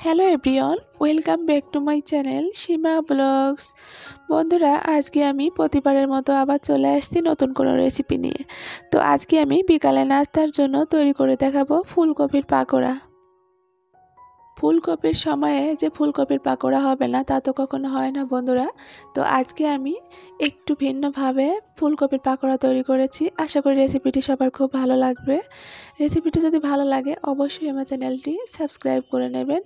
Hello everyone, welcome back to my channel Seema blogs. বন্ধুরা, আজকে আমি প্রতিবারের মতো আবার চলে আসছি নতুন কোনো রেসিপি নিয়ে। তো আজকে আমি বিকালে নাস্তার জন্য তৈরি করে দেখাবো ফুলকপির পাকোড়া। ফুলকপির সময়ে যে ফুলকপির পাকোড়া হবে না তা তো কখনো হয় না বন্ধুরা। তো আজকে আমি একটু ভিন্নভাবে ফুলকপির পাকোড়া তৈরি করেছি। আশা করি রেসিপিটি সবার খুব ভালো লাগবে। রেসিপিটি যদি ভালো লাগে অবশ্যই আমার চ্যানেলটি সাবস্ক্রাইব করে নেবেন।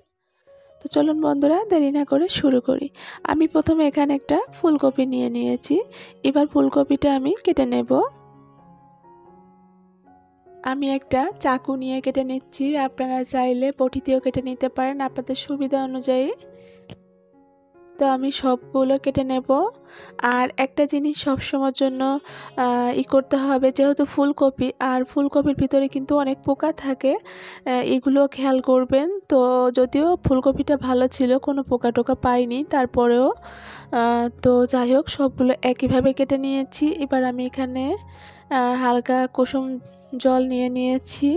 তো চলুন বন্ধুরা, দেরি না করে শুরু করি। আমি প্রথমে এখানে একটা ফুলকপি নিয়ে নিয়েছি। এবার ফুলকপিটা আমি কেটে নেব। আমি একটা চাকু নিয়ে কেটে নিচ্ছি। আপনারা চাইলে বটি দিয়েও কেটে নিতে পারেন আপনাদের সুবিধা অনুযায়ী। তো আমি সবগুলো কেটে নেব। আর একটা জিনিস সবসময়ের জন্য করতে হবে, যেহেতু ফুলকপি আর ফুলকপির ভিতরে কিন্তু অনেক পোকা থাকে, এগুলো খেয়াল করবেন। তো যদিও ফুলকপিটা ভালো ছিল, কোনো পোকা টোকা পাইনি, তারপরেও তো যাই হোক সবগুলো একইভাবে কেটে নিয়েছি। এবার আমি এখানে হালকা কুসুম জল নিয়ে নিয়েছি।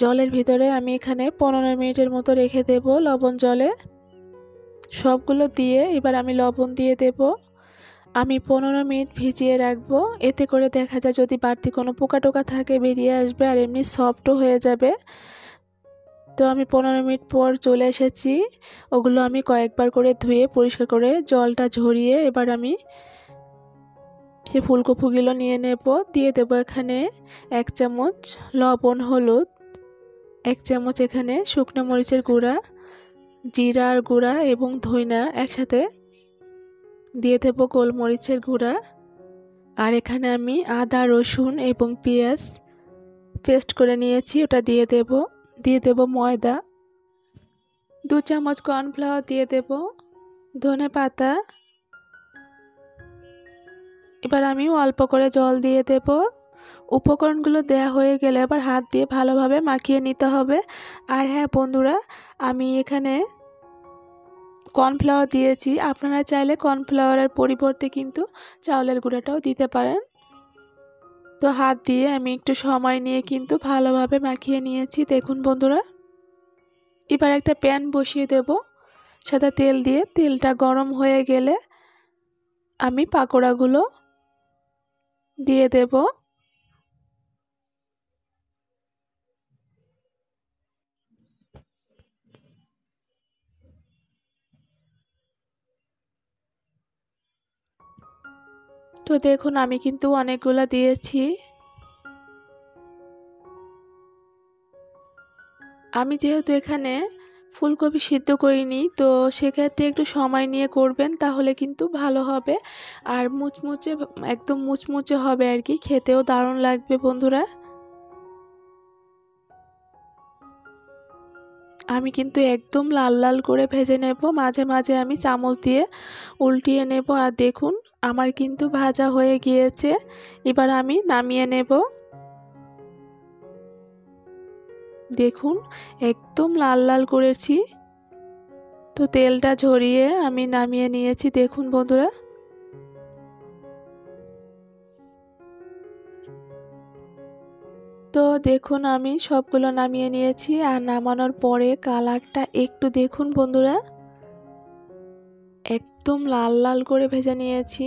জলের ভিতরে আমি এখানে 15 মিনিটের মতো রেখে দেব লবণ জলে। সবগুলো দিয়ে এবার আমি লবণ দিয়ে দেব। আমি 15 মিনিট ভিজিয়ে রাখবো। এতে করে দেখা যায় যদি বাড়তি কোনো পোকা টোকা থাকে বেরিয়ে আসবে, আর এমনি সফটও হয়ে যাবে। তো আমি 15 মিনিট পর চলে এসেছি। ওগুলো আমি কয়েকবার করে ধুয়ে পরিষ্কার করে জলটা ঝরিয়ে এবার আমি সে ফুলকপিগুলো নিয়ে নেব। দিয়ে দেব এখানে 1 চামচ লবণ, হলুদ, 1 চামচ এখানে শুকনো মরিচের গুঁড়া, জিরার গুঁড়া এবং ধইনা একসাথে দিয়ে দেব, গোলমরিচের গুঁড়া। আর এখানে আমি আদা, রসুন এবং পেঁয়াজ পেস্ট করে নিয়েছি, ওটা দিয়ে দেব। দিয়ে দেব ময়দা, 2 চামচ কর্নফ্লাওয়ার দিয়ে দেব, ধনে পাতা। এবার আমি অল্প করে জল দিয়ে দেব। উপকরণগুলো দেয়া হয়ে গেলে আবার হাত দিয়ে ভালোভাবে মাখিয়ে নিতে হবে। আর হ্যাঁ বন্ধুরা, আমি এখানে কর্নফ্লাওয়ার দিয়েছি, আপনারা চাইলে কর্নফ্লাওয়ারের পরিবর্তে কিন্তু চাউলের গুঁড়াটাও দিতে পারেন। তো হাত দিয়ে আমি একটু সময় নিয়ে কিন্তু ভালোভাবে মাখিয়ে নিয়েছি, দেখুন বন্ধুরা। এবার একটা প্যান বসিয়ে দেব সাদা তেল দিয়ে। তেলটা গরম হয়ে গেলে আমি পাকোড়াগুলো দিয়ে দেব। তো দেখুন আমি কিন্তু অনেকগুলো দিয়েছি। আমি যেহেতু এখানে ফুলকপি সিদ্ধ করিনি, তো সেক্ষেত্রে একটু সময় নিয়ে করবেন, তাহলে কিন্তু ভালো হবে। আর মুচমুচে, একদম মুচমুচে হবে আর কি, খেতেও দারুণ লাগবে বন্ধুরা। আমি কিন্তু একদম লাল লাল করে ভেজে নেব। মাঝে মাঝে আমি চামচ দিয়ে উল্টিয়ে নেব। আর দেখুন আমার কিন্তু ভাজা হয়ে গিয়েছে। এবার আমি নামিয়ে নেব। দেখুন একদম লাল লাল করেছি। তো তেলটা ঝরিয়ে আমি নামিয়ে নিয়েছি, দেখুন বন্ধুরা। তো দেখুন আমি সবগুলো নামিয়ে নিয়েছি। আর নামানোর পরে কালারটা একটু দেখুন বন্ধুরা, একদম লাল লাল করে ভেজে নিয়েছি,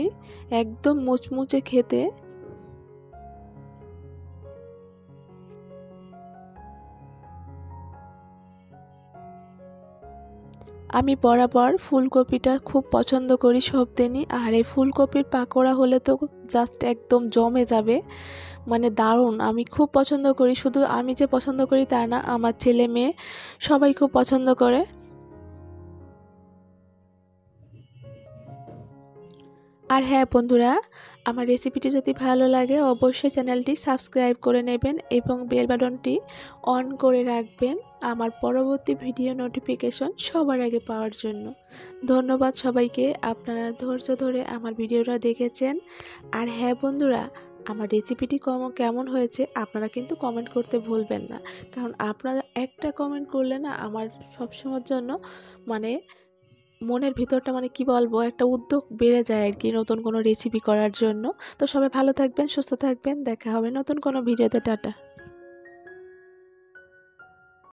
একদম মুচমুচে খেতে। আমি বরাবর ফুলকপিটা খুব পছন্দ করি সব দিনই। আর এই ফুলকপির পাকোড়া হলে তো জাস্ট একদম জমে যাবে, মানে দারুণ। আমি খুব পছন্দ করি, শুধু আমি যে পছন্দ করি তা না, আমার ছেলে মেয়ে সবাই খুব পছন্দ করে। আর হ্যাঁ বন্ধুরা, আমার রেসিপিটি যদি ভালো লাগে অবশ্যই চ্যানেলটি সাবস্ক্রাইব করে নেবেন এবং বেল বাটনটি অন করে রাখবেন আমার পরবর্তী ভিডিও নোটিফিকেশন সবার আগে পাওয়ার জন্য। ধন্যবাদ সবাইকে, আপনারা ধৈর্য ধরে আমার ভিডিওটা দেখেছেন। আর হ্যাঁ বন্ধুরা, আমার রেসিপিটি কেমন হয়েছে আপনারা কিন্তু কমেন্ট করতে ভুলবেন না, কারণ আপনারা একটা কমেন্ট করলে না আমার সবসময়ের জন্য মানে মনের ভিতরটা মানে কি বলবো, একটা উদ্যোগ বেড়ে যায় আর কি নতুন কোনো রেসিপি করার জন্য। তো সবাই ভালো থাকবেন, সুস্থ থাকবেন, দেখা হবে নতুন কোনো ভিডিওতে। টাটা।